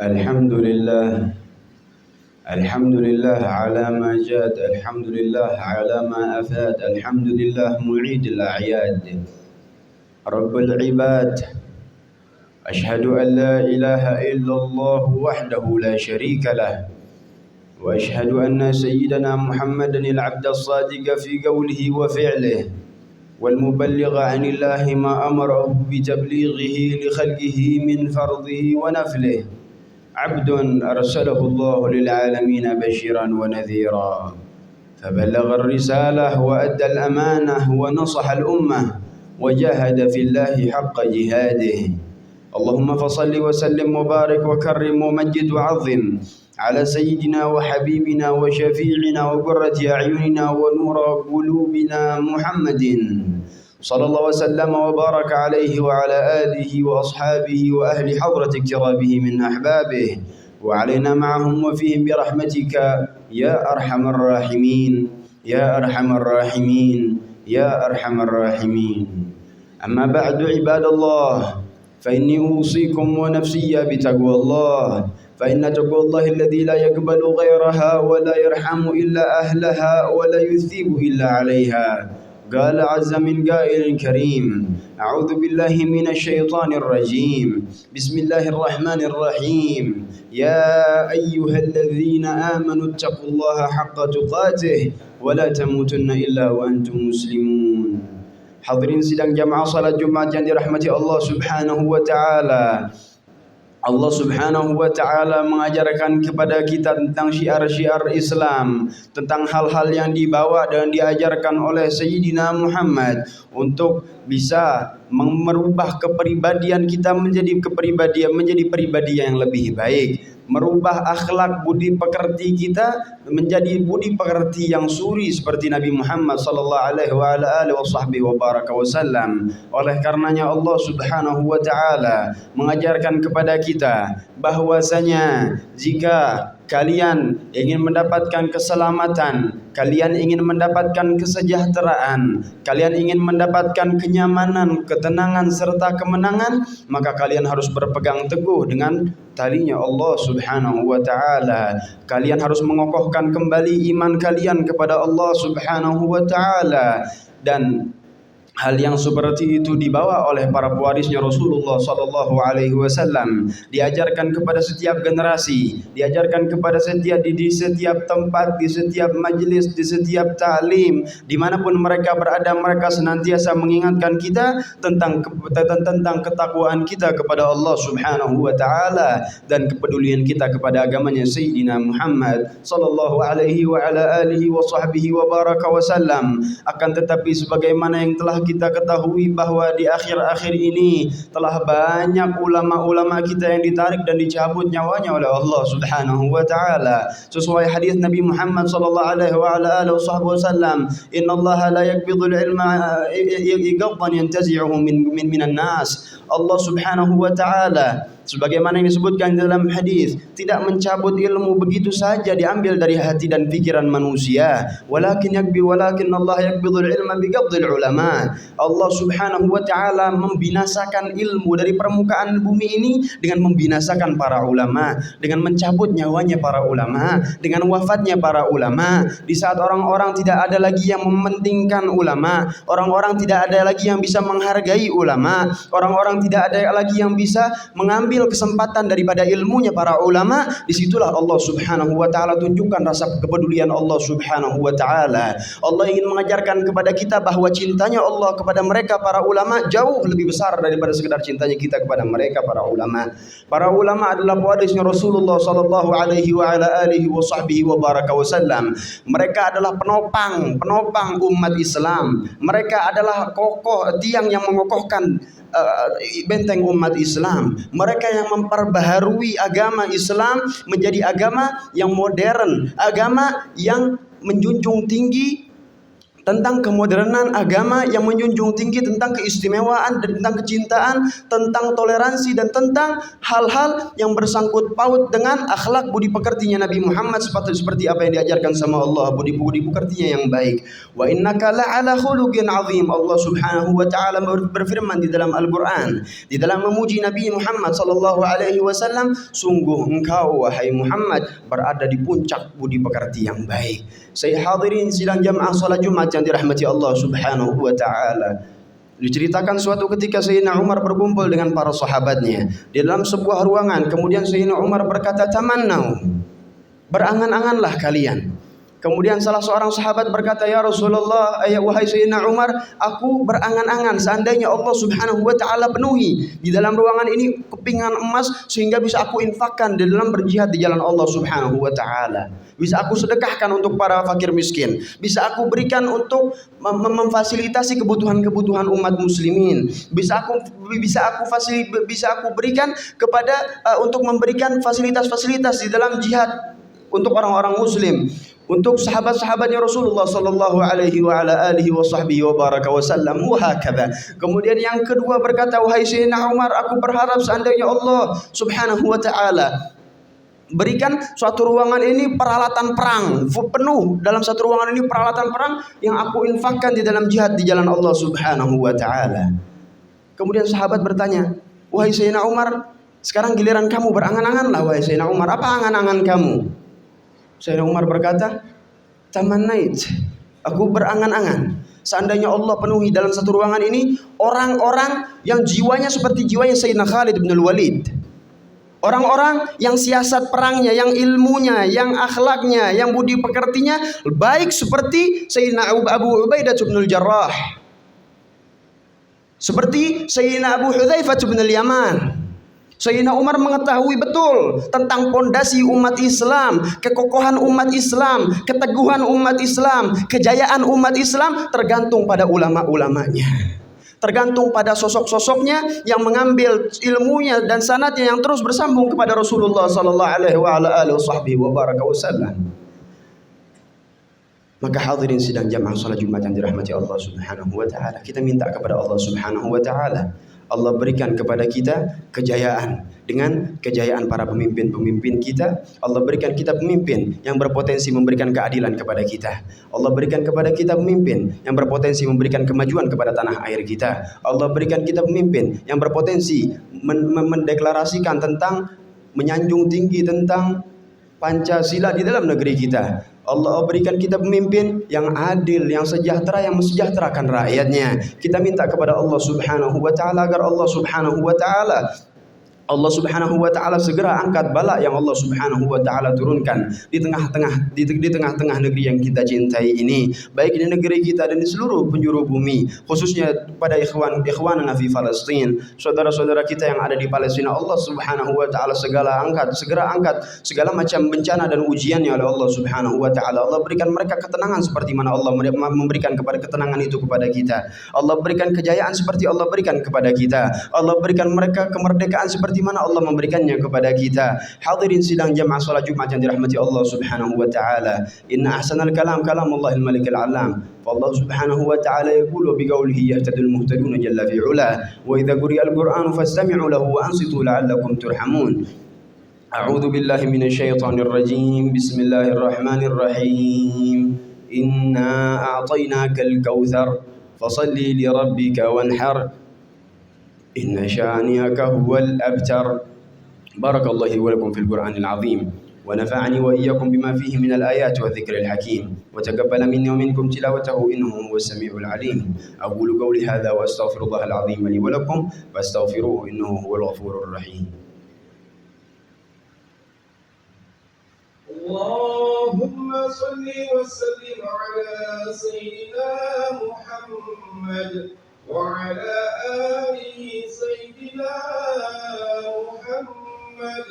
الحمد لله الحمد لله على ما جاد، الحمد لله على ما أفاد، الحمد لله معيد الأعياد رب العباد. أشهد أن لا إله إلا الله وحده لا شريك له، وأشهد أن سيدنا محمدا العبد الصادق في قوله وفعله، والمبلغ عن الله ما أمره بتبليغه لخلقه من فرضه ونفله، عبد أرسله الله للعالمين بشيرا ونذيرا، فبلغ الرسالة وأدى الأمانة ونصح الأمة وجاهد في الله حق جهاده. اللهم فصل وسلم وبارك وكرم ومجد وعظم على سيدنا وحبيبنا وشفيعنا وقرة أعيننا ونور قلوبنا محمد صلى الله وسلم وبارك عليه وعلى آله وأصحابه وأهل حضرة اقترابه من أحبابه، وعلينا معهم وفيهم برحمتك يا أرحم الراحمين يا أرحم الراحمين يا أرحم الراحمين. أما بعد عباد الله، فإني أوصيكم ونفسي بتقوى الله، فإن تقوى الله الذي لا يقبل غيرها ولا يرحم إلا أهلها ولا يثيب إلا عليها. قال عز من قائل كريم: أعوذ بالله من الشيطان الرجيم، بسم الله الرحمن الرحيم، يا أيها الذين آمنوا اتقوا الله حق تقاته ولا تموتن إلا وأنتم مسلمون. Hadirin sidang jamaah salat Jumat yang dirahmati Allah Subhanahu wa taala. Allah Subhanahu wa taala mengajarkan kepada kita tentang syiar-syiar Islam, tentang hal-hal yang dibawa dan diajarkan oleh Sayyidina Muhammad untuk bisa merubah kepribadian kita menjadi pribadi yang lebih baik, merubah akhlak budi pekerti kita menjadi budi pekerti yang suri seperti Nabi Muhammad sallallahu alaihi wasallam. Oleh karenanya Allah Subhanahu wa taala mengajarkan kepada kita bahwasanya jika kalian ingin mendapatkan keselamatan, kalian ingin mendapatkan kesejahteraan, kalian ingin mendapatkan kenyamanan, ketenangan serta kemenangan, maka kalian harus berpegang teguh dengan talinya Allah Subhanahu wa taala. Kalian harus mengokohkan kembali iman kalian kepada Allah Subhanahu wa taala, dan hal yang seperti itu dibawa oleh para pewarisnya Rasulullah sallallahu alaihi wasallam, diajarkan kepada setiap generasi, diajarkan kepada di setiap tempat, di setiap majelis, di setiap ta'lim, dimanapun mereka berada, mereka senantiasa mengingatkan kita tentang ketakwaan kita kepada Allah Subhanahu wa taala dan kepedulian kita kepada agamanya Sayyidina Muhammad sallallahu alaihi wa ala alihi wa sahbihi wa baraka wasallam. Akan tetapi sebagaimana yang telah kita ketahui bahwa di akhir-akhir ini telah banyak ulama-ulama kita yang ditarik dan dicabut nyawanya oleh Allah Subhanahu wa taala. Sesuai hadis Nabi Muhammad sallallahu alaihi wa ala alihi wasallam, "Innallaha la yaqbidul ilma iqabdan yantazi'uhu minan nas." Allah Subhanahu wa taala sebagaimana yang disebutkan dalam hadis, tidak mencabut ilmu begitu saja diambil dari hati dan pikiran manusia. Walakin Allah yaqbidul ilma biqabdil ulama. Allah Subhanahu wa taala membinasakan ilmu dari permukaan bumi ini dengan membinasakan para ulama, dengan mencabut nyawanya para ulama, dengan wafatnya para ulama. Di saat orang-orang tidak ada lagi yang mementingkan ulama, orang-orang tidak ada lagi yang bisa menghargai ulama, orang-orang tidak ada lagi yang bisa mengambil kesempatan daripada ilmunya para ulama, disitulah Allah Subhanahu wa taala tunjukkan rasa kepedulian Allah Subhanahu wa taala. Allah ingin mengajarkan kepada kita bahwa cintanya Allah kepada mereka para ulama jauh lebih besar daripada sekedar cintanya kita kepada mereka para ulama. Para ulama adalah pewarisnya Rasulullah sallallahu alaihi wa ala alihi wa sahbihi wa baraka wasallam. Mereka adalah penopang umat Islam. Mereka adalah kokoh, tiang yang mengokohkan benteng umat Islam. Mereka yang memperbaharui agama Islam menjadi agama yang modern, agama yang menjunjung tinggi tentang kemodernan agama yang menjunjung tinggi tentang keistimewaan dan tentang kecintaan, tentang toleransi dan tentang hal-hal yang bersangkut paut dengan akhlak budi pekertinya Nabi Muhammad seperti apa yang diajarkan sama Allah, budi pekertinya yang baik. Wa innaka la'ala khuluqin azim. Allah Subhanahu wa taala berfirman di dalam Al-Qur'an, di dalam memuji Nabi Muhammad sallallahu alaihi wasallam, sungguh engkau wahai Muhammad berada di puncak budi pekerti yang baik. Saya hadirin sidang jamaah salat Jumat yang dirahmati Allah Subhanahu wa taala. Diceritakan suatu ketika Sayyidina Umar berkumpul dengan para sahabatnya di dalam sebuah ruangan. Kemudian Sayyidina Umar berkata, "Tamannau." Berangan-anganlah kalian. Kemudian salah seorang sahabat berkata, "Ya Rasulullah, wahai Sayyidina Umar, aku berangan-angan seandainya Allah Subhanahu wa taala penuhi di dalam ruangan ini kepingan emas sehingga bisa aku infakkan di dalam berjihad di jalan Allah Subhanahu wa taala. Bisa aku sedekahkan untuk para fakir miskin. Bisa aku berikan untuk memfasilitasi kebutuhan-kebutuhan umat muslimin. Bisa aku berikan kepada untuk memberikan fasilitas-fasilitas di dalam jihad untuk orang-orang muslim, untuk sahabat-sahabatnya Rasulullah sallallahu alaihi wa ala alihi wa sahbihi wa baraka wasallam wa hakadha." Kemudian yang kedua berkata, "Wahai Sayyidina Umar, aku berharap seandainya Allah Subhanahu wa taala berikan suatu ruangan ini peralatan perang penuh, dalam satu ruangan ini peralatan perang yang aku infakkan di dalam jihad di jalan Allah Subhanahu wa taala." Kemudian sahabat bertanya, "Wahai Sayyidina Umar, sekarang giliran kamu, berangan-anganlah wahai Sayyidina Umar, apa angan-angan kamu?" Sayyidina Umar berkata, "Tamannait." Aku berangan-angan seandainya Allah penuhi dalam satu ruangan ini orang-orang yang jiwanya seperti jiwanya Sayyidina Khalid bin Walid. Orang-orang yang siasat perangnya, yang ilmunya, yang akhlaknya, yang budi pekertinya baik seperti Sayyidina Abu Ubaidah bin Jarrah, seperti Sayyidina Abu Hudzaifah bin Yaman. Sayyidina Umar mengetahui betul tentang pondasi umat Islam, kekokohan umat Islam, keteguhan umat Islam, kejayaan umat Islam tergantung pada ulama-ulamanya, tergantung pada sosok-sosoknya yang mengambil ilmunya dan sanadnya yang terus bersambung kepada Rasulullah sallallahu alaihi wa baraka wasallam. Maka hadirin sidang jamaah salat Jumat yang dirahmati Allah Subhanahu wa taala, kita minta kepada Allah Subhanahu wa taala, Allah berikan kepada kita kejayaan dengan kejayaan para pemimpin-pemimpin kita. Allah berikan kita pemimpin yang berpotensi memberikan keadilan kepada kita. Allah berikan kepada kita pemimpin yang berpotensi memberikan kemajuan kepada tanah air kita. Allah berikan kita pemimpin yang berpotensi mendeklarasikan tentang, menyanjung tinggi tentang Pancasila di dalam negeri kita. Allah berikan kita pemimpin yang adil, yang sejahtera, yang mensejahterakan rakyatnya. Kita minta kepada Allah Subhanahu wa taala agar Allah Subhanahu wa taala segera angkat bala yang Allah Subhanahu wa taala turunkan di tengah-tengah negeri yang kita cintai ini, baik di negeri kita dan di seluruh penjuru bumi, khususnya pada ikhwanana fi Palestin, saudara-saudara kita yang ada di Palestina. Allah Subhanahu wa taala segera angkat segala macam bencana dan ujiannya oleh Allah Subhanahu wa taala. Allah berikan mereka ketenangan seperti mana Allah memberikan kepada ketenangan itu kepada kita. Allah berikan kejayaan seperti Allah berikan kepada kita. Allah berikan mereka kemerdekaan seperti di mana Allah memberikannya kepada kita. Hadirin sidang jamaah salat Jumat yang dirahmati Allah Subhanahu wa taala. Inna ahsanal kalam kalamullah al-malikul alam. Wallahu Subhanahu wa taala yaqulu biqaulihi yahtadul muhtadun jalla fi ula. Wa idza quriya al-Qur'anu fastami'u lahu wa ansitu la'allakum turhamun. A'udzu billahi minasy syaithanir rajim. Bismillahirrahmanirrahim. Inna a'tainakal kautsar fasalli li rabbika wanhar. Inna syani'aka huwal abtar. Barakallahu wa lakum fil Qur'anil azim wa nafa'ani wa iyyakum bima fihi minal ayati wa dzikril hakim wa taqabbala minni wa minkum tilawatahu innahu huwas samiul alim. Aqulu qawli hadza wa astaghfirullahal azim li wa lakum fastaghfiruhu innahu huwal ghafurur rahim. Allahumma shalli wa sallim ala sayyidina Muhammad وعلى آله سيدنا محمد.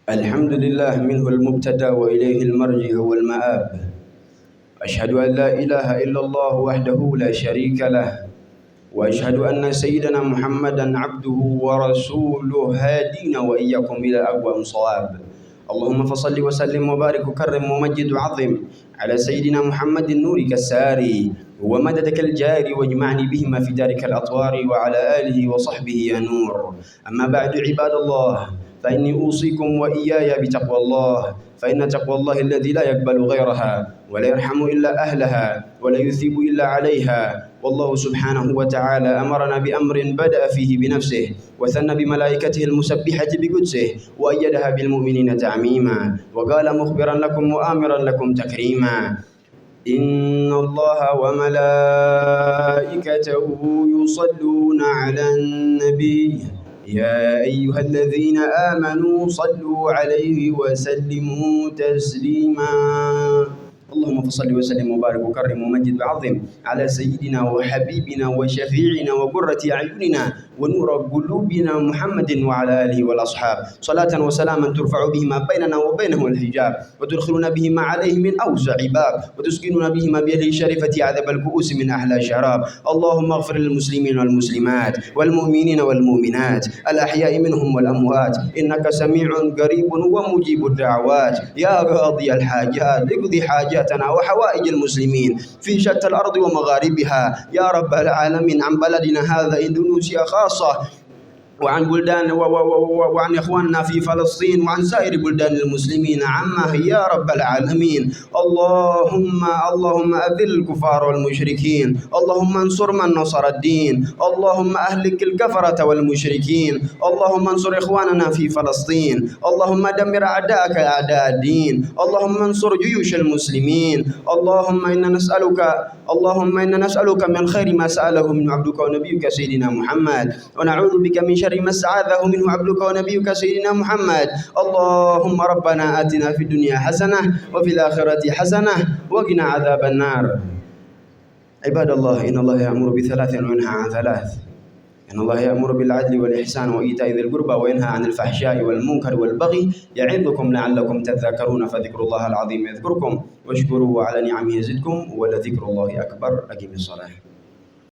الحمد لله منه المبتدأ وإليه المرجع والمآب. أشهد أن لا إله إلا الله وحده لا شريك له وأشهد أن سيدنا محمدا عبده ورسوله هادينا وإياكم إلى أقوم صواب. اللهم فصل وسلم وبارك وكرم ومجد وعظم على سيدنا محمد نورك الساري ومددك الجاري، واجمعني بهما في دارك الأطوار وعلى آله وصحبه يا نور. أما بعد عباد الله، فإني أوصيكم وإياي بتقوى الله، فإن تقوى الله الذي لا يقبل غيرها ولا يرحم إلا أهلها ولا يثيب إلا عليها. والله سبحانه وتعالى أمرنا بأمر بدأ فيه بنفسه وثنى بملائكته المسبحة بقدسه وأيدها بالمؤمنين تعميما، وقال مخبرا لكم وآمرا لكم تكريما: إن الله وملائكته يصلون على النبي يا أيها الذين آمنوا صلوا عليه وسلموا تسليما. اللهم فصل وسلم وبارك وكرم ومجد وعظم على سيدنا وحبيبنا وشفيعنا وقرة أعيننا ونور قلوبنا محمد وعلى آله والأصحاب، صلاة وسلاما ترفع بهما بيننا وبينه الحجاب، وتدخلنا بهما عليه من أوسع باب، وتسكننا بهما بيده الشريفة عذاب الكؤوس من أحلى شراب. اللهم اغفر للمسلمين والمسلمات والمؤمنين والمؤمنات الأحياء منهم والأموات، إنك سميع قريب ومجيب الدعوات. يا قاضي الحاجات اقضي حاجاتنا وحوائج المسلمين في شتى الأرض ومغاربها يا رب العالمين، عن بلدنا هذا إندونيسيا خاصة، وعن بلدان وعن إخواننا في فلسطين وعن سائر بلدان المسلمين عامة يا رب العالمين. اللهم أذل الكفار والمشركين، اللهم انصر من نصر الدين، اللهم أهلك الكفرة والمشركين، اللهم انصر إخواننا في فلسطين، اللهم دمر أعداءك أعداء الدين، اللهم انصر جيوش المسلمين. اللهم إنا نسألك من خير ما سأله من عبدك ونبيك سيدنا محمد، ونعوذ بك من شر ما استعاذه منه عبدك ونبيك سيدنا محمد. اللهم ربنا آتنا في الدنيا حسنة وفي الآخرة حسنة وقنا عذاب النار. عباد الله، إن الله يأمر بثلاث وينهى عن ثلاث: إن الله يأمر بالعدل والإحسان وإيتاء ذي القربى وينهى عن الفحشاء والمنكر والبغي يعظكم لعلكم تذكرون، فذكروا الله العظيم يذكركم واشكروه على نعمه يزدكم ولذكر الله أكبر. أقم الصلاة.